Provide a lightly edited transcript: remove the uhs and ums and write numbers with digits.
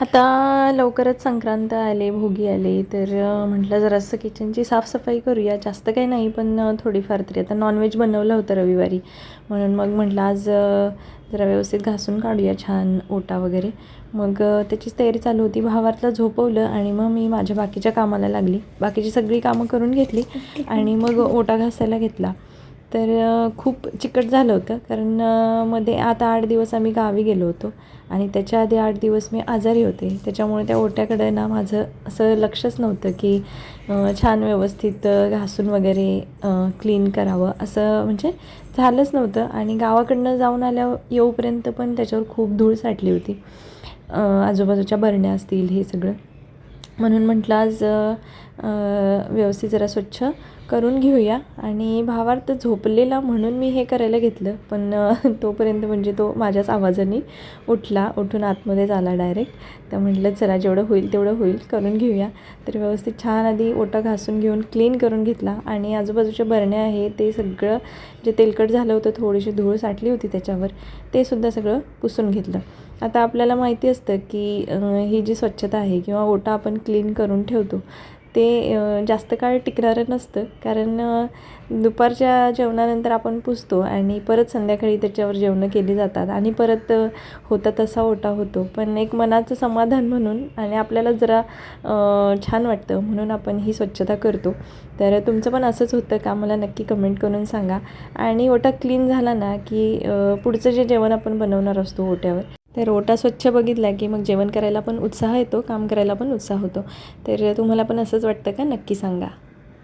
आता लवकरच संक्रांत आले, भोगी आले, तर म्हटलं जरासं किचनची साफसफाई करूया. जास्त काही नाही, पण थोडीफार तरी. आता नॉनव्हेज बनवलं होतं रविवारी, म्हणून मग म्हटलं आज जरा व्यवस्थित घासून काढूया छान ओटा वगैरे. मग त्याचीच तयारी चालू होती. भावाला झोपवलं आणि मग मी माझ्या बाकीच्या कामाला लागली. बाकीची सगळी कामं करून घेतली आणि मग ओटा घासायला घेतला. तर खूप चिकट झालं होतं, कारण मध्ये आता 8 दिवस आम्ही गावी गेलो होतो आणि त्याच्या आधी 8 दिवस मी आजारी होते. त्याच्यामुळे त्या ओट्याकडे ना माझं असं लक्षच नव्हतं की छान व्यवस्थित घासून वगैरे क्लीन करावं, असं म्हणजे झालंच नव्हतं. आणि गावाकडनं जाऊन येऊपर्यंत पण त्याच्यावर खूप धूळ साठली होती. आजूबाजूच्या बरण्या असतील हे सगळं, म्हणून म्हटलं आज व्यवस्थित जरा स्वच्छ करून घेऊया. आणि भावार्थ झोपलेला म्हणून मी हे करायला घेतलं, पण तोपर्यंत म्हणजे तो माझ्याच आवाजाने उठून आतमध्येच आला डायरेक्ट. तर म्हटलं चला जेवढं होईल तेवढं होईल, करून घेऊया. तर व्यवस्थित छान आधी ओटा घासून घेऊन क्लीन करून घेतला आणि आजूबाजूच्या बरण्या आहे ते सगळं जे तेलकट झालं होतं, थोडीशी धूळ साठली होती त्याच्यावर, ते सुद्धा सगळं पुसून घेतलं. आता आपल्याला माहिती असतं की ही जी स्वच्छता आहे किंवा ओटा आपण क्लीन करून ठेवतो ते जास्त काळ टिकणारं नसतं, कारण दुपारच्या जेवणानंतर आपण पुसतो आणि परत संध्याकाळी त्याच्यावर जेवणं केली जातात आणि परत होता तसा ओटा होतो. पण एक मनाचं समाधान म्हणून आणि आपल्याला जरा छान वाटतं म्हणून आपण ही स्वच्छता करतो. तर तुमचं पण असंच होतं का, मला नक्की कमेंट करून सांगा. आणि ओटा क्लीन झाला ना की पुढचं जे जेवण आपण बनवणार असतो ओट्यावर, तर ओटा स्वच्छ बघितला की मग जेवण करायला पण उत्साह येतो, काम करायला पण उत्साह होतो. तर तुम्हाला पण असंच वाटतं का? नक्की सांगा.